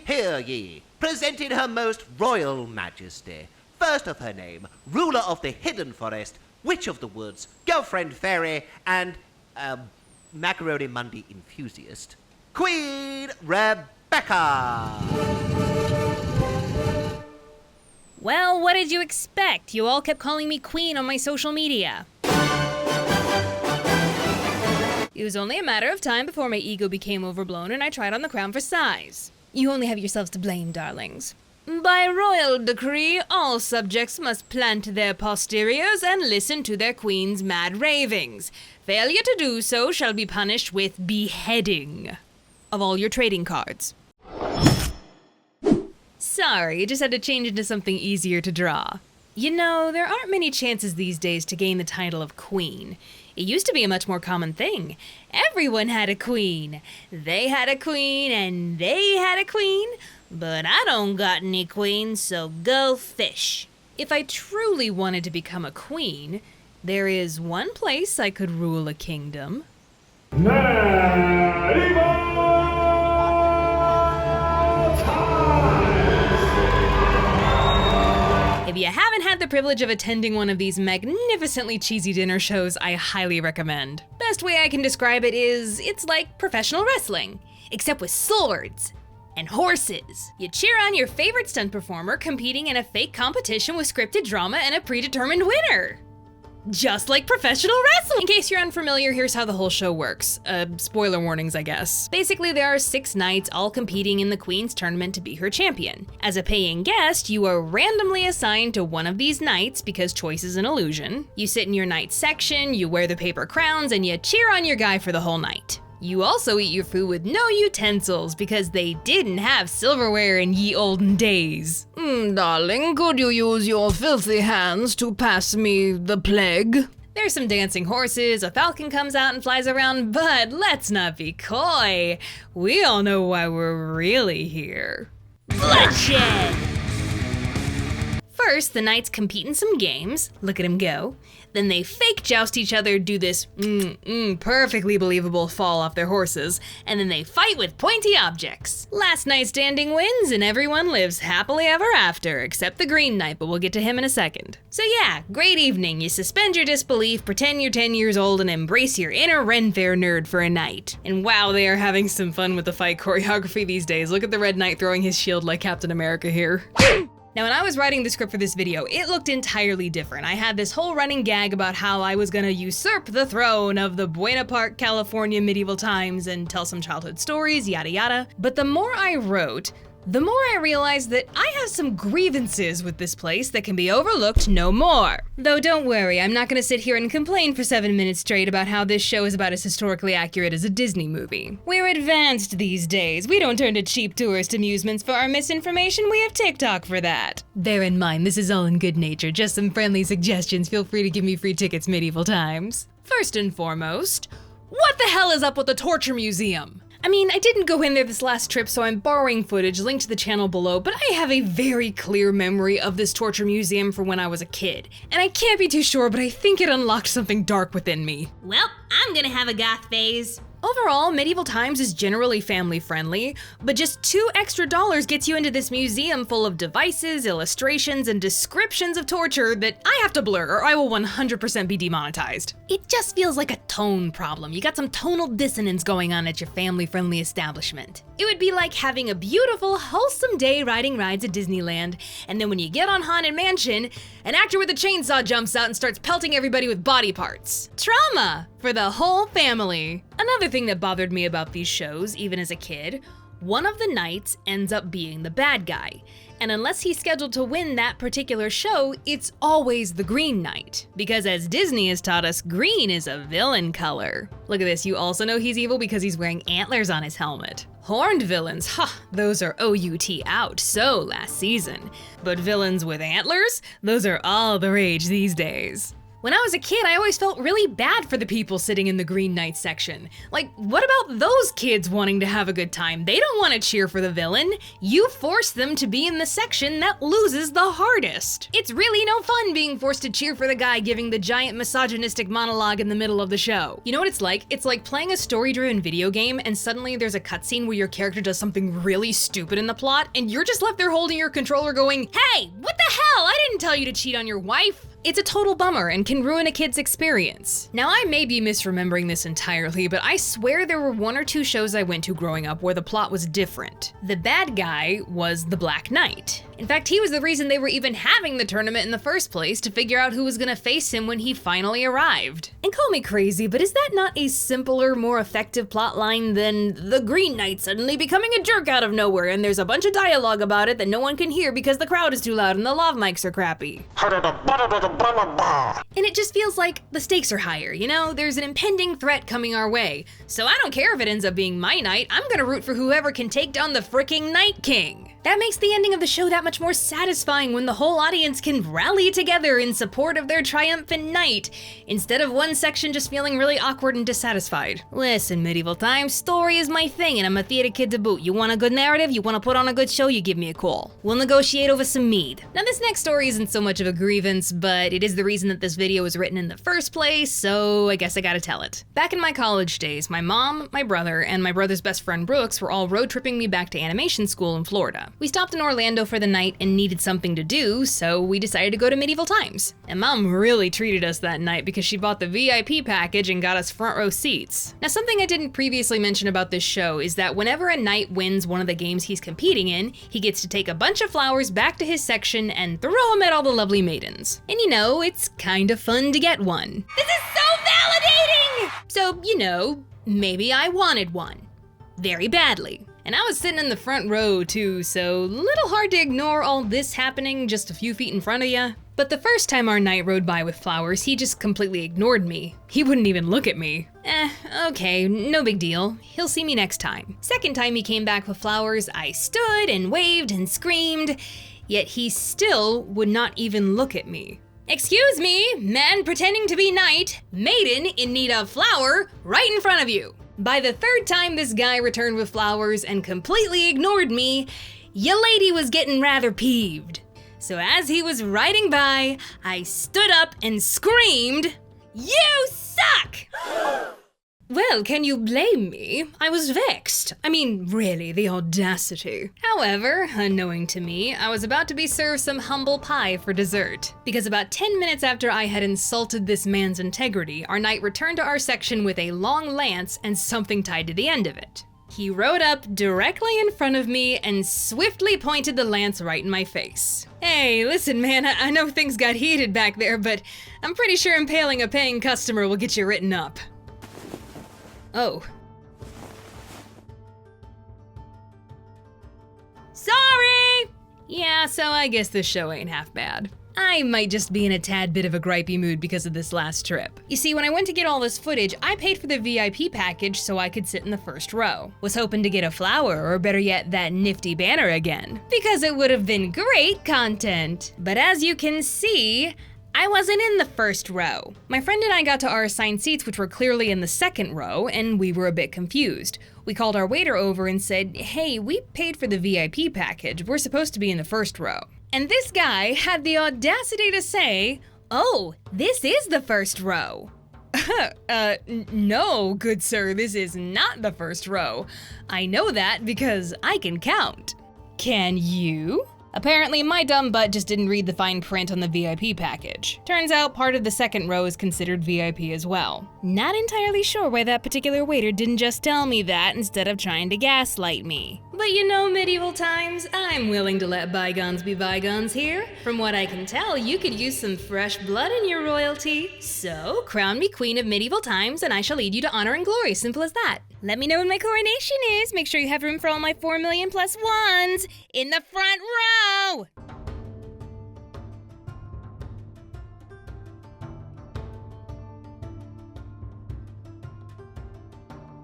hear ye, presenting her most royal majesty, first of her name, ruler of the hidden forest, witch of the woods, girlfriend fairy, and, macaroni Monday enthusiast, Queen Rebecca! Well, what did you expect? You all kept calling me queen on my social media. It was only a matter of time before my ego became overblown and I tried on the crown for size. You only have yourselves to blame, darlings. By royal decree, all subjects must plant their posteriors and listen to their queen's mad ravings. Failure to do so shall be punished with beheading of all your trading cards. Sorry, just had to change into something easier to draw. You know, there aren't many chances these days to gain the title of queen. It used to be a much more common thing. Everyone had a queen. They had a queen and they had a queen. But I don't got any queens, so go fish. If I truly wanted to become a queen, there is one place I could rule a kingdom. If you haven't had the privilege of attending one of these magnificently cheesy dinner shows, I highly recommend. Best way I can describe it is, it's like professional wrestling, except with swords and horses. You cheer on your favorite stunt performer competing in a fake competition with scripted drama and a predetermined winner. Just like professional wrestling! In case you're unfamiliar, here's how the whole show works. Spoiler warnings, I guess. Basically, there are 6 knights all competing in the Queen's tournament to be her champion. As a paying guest, you are randomly assigned to one of these knights because choice is an illusion. You sit in your knight section, you wear the paper crowns, and you cheer on your guy for the whole night. You also eat your food with no utensils because they didn't have silverware in ye olden days. Darling, could you use your filthy hands to pass me the plague? There's some dancing horses, a falcon comes out and flies around, but let's not be coy. We all know why we're really here. Bloodshed! First, the knights compete in some games. Look at them go. Then they fake joust each other, do this perfectly believable fall off their horses, and then they fight with pointy objects. Last night standing wins, and everyone lives happily ever after, except the Green Knight, but we'll get to him in a second. So yeah, great evening. You suspend your disbelief, pretend you're 10 years old, and embrace your inner Ren Fair nerd for a night. And wow, they are having some fun with the fight choreography these days. Look at the Red Knight throwing his shield like Captain America here. Now, when I was writing the script for this video, it looked entirely different. I had this whole running gag about how I was gonna usurp the throne of the Buena Park, California medieval times and tell some childhood stories, yada yada. But the more I wrote, the more I realized that I have some grievances with this place that can be overlooked no more. Though don't worry, I'm not gonna sit here and complain for 7 minutes straight about how this show is about as historically accurate as a Disney movie. We're advanced these days. We don't turn to cheap tourist amusements for our misinformation. We have TikTok for that. Bear in mind, this is all in good nature. Just some friendly suggestions. Feel free to give me free tickets medieval times. First and foremost, what the hell is up with the torture museum? I mean, I didn't go in there this last trip, so I'm borrowing footage, linked to the channel below, but I have a very clear memory of this torture museum from when I was a kid. And I can't be too sure, but I think it unlocked something dark within me. Well, I'm gonna have a goth phase. Overall, Medieval Times is generally family friendly, but just $2 extra gets you into this museum full of devices, illustrations, and descriptions of torture that I have to blur or I will 100% be demonetized. It just feels like a tone problem. You got some tonal dissonance going on at your family-friendly establishment. It would be like having a beautiful, wholesome day riding rides at Disneyland, and then when you get on Haunted Mansion, an actor with a chainsaw jumps out and starts pelting everybody with body parts. Trauma for the whole family. Another thing that bothered me about these shows, even as a kid, one of the knights ends up being the bad guy. And unless he's scheduled to win that particular show, it's always the Green Knight. Because as Disney has taught us, green is a villain color. Look at this, you also know he's evil because he's wearing antlers on his helmet. Horned villains, those are OUT out so last season. But villains with antlers? Those are all the rage these days. When I was a kid, I always felt really bad for the people sitting in the Green Knight section. Like, what about those kids wanting to have a good time? They don't want to cheer for the villain. You force them to be in the section that loses the hardest. It's really no fun being forced to cheer for the guy giving the giant misogynistic monologue in the middle of the show. You know what it's like? It's like playing a story-driven video game and suddenly there's a cutscene where your character does something really stupid in the plot and you're just left there holding your controller going, "Hey, what the hell? I didn't tell you to cheat on your wife." It's a total bummer and can ruin a kid's experience. Now, I may be misremembering this entirely, but I swear there were 1 or 2 shows I went to growing up where the plot was different. The bad guy was the Black Knight. In fact, he was the reason they were even having the tournament in the first place, to figure out who was gonna face him when he finally arrived. And call me crazy, but is that not a simpler, more effective plotline than the Green Knight suddenly becoming a jerk out of nowhere and there's a bunch of dialogue about it that no one can hear because the crowd is too loud and the lav mics are crappy? And it just feels like the stakes are higher, you know? There's an impending threat coming our way. So I don't care if it ends up being my knight, I'm gonna root for whoever can take down the fricking Night King. That makes the ending of the show that much more satisfying when the whole audience can rally together in support of their triumphant knight, instead of one section just feeling really awkward and dissatisfied. Listen, Medieval Times, story is my thing and I'm a theater kid to boot. You want a good narrative? You want to put on a good show? You give me a call. We'll negotiate over some mead. Now this next story isn't so much of a grievance, but it is the reason that this video was written in the first place, so I guess I gotta tell it. Back in my college days, my mom, my brother, and my brother's best friend Brooks were all road tripping me back to animation school in Florida. We stopped in Orlando for the night and needed something to do, so we decided to go to Medieval Times. And Mom really treated us that night because she bought the VIP package and got us front row seats. Now, something I didn't previously mention about this show is that whenever a knight wins one of the games he's competing in, he gets to take a bunch of flowers back to his section and throw them at all the lovely maidens. And you know, it's kind of fun to get one. This is so validating! So, you know, maybe I wanted one. Very badly. And I was sitting in the front row too, so little hard to ignore all this happening just a few feet in front of ya. But the first time our knight rode by with flowers, he just completely ignored me. He wouldn't even look at me. Okay, no big deal. He'll see me next time. Second time he came back with flowers, I stood and waved and screamed, yet he still would not even look at me. Excuse me, man pretending to be knight, maiden in need of flower, right in front of you. By the third time this guy returned with flowers and completely ignored me, your lady was getting rather peeved. So as he was riding by, I stood up and screamed, "You suck!" Well, can you blame me? I was vexed. I mean, really, the audacity. However, unknowing to me, I was about to be served some humble pie for dessert. Because about 10 minutes after I had insulted this man's integrity, our knight returned to our section with a long lance and something tied to the end of it. He rode up directly in front of me and swiftly pointed the lance right in my face. Hey, listen man, I know things got heated back there, but I'm pretty sure impaling a paying customer will get you written up. Oh. Sorry! Yeah, so I guess this show ain't half bad. I might just be in a tad bit of a gripey mood because of this last trip. You see, when I went to get all this footage, I paid for the VIP package so I could sit in the first row. Was hoping to get a flower, or better yet, that nifty banner again, because it would have been great content. But as you can see, I wasn't in the first row. My friend and I got to our assigned seats, which were clearly in the second row, and we were a bit confused. We called our waiter over and said, "Hey, we paid for the VIP package. We're supposed to be in the first row." And this guy had the audacity to say, "Oh, this is the first row." No, good sir, this is not the first row. I know that because I can count. Can you? Apparently, my dumb butt just didn't read the fine print on the VIP package. Turns out part of the second row is considered VIP as well. Not entirely sure why that particular waiter didn't just tell me that instead of trying to gaslight me. But you know, Medieval Times, I'm willing to let bygones be bygones here. From what I can tell, you could use some fresh blood in your royalty. So, crown me Queen of Medieval Times and I shall lead you to honor and glory, simple as that. Let me know when my coronation is. Make sure you have room for all my 4 million plus ones in the front row.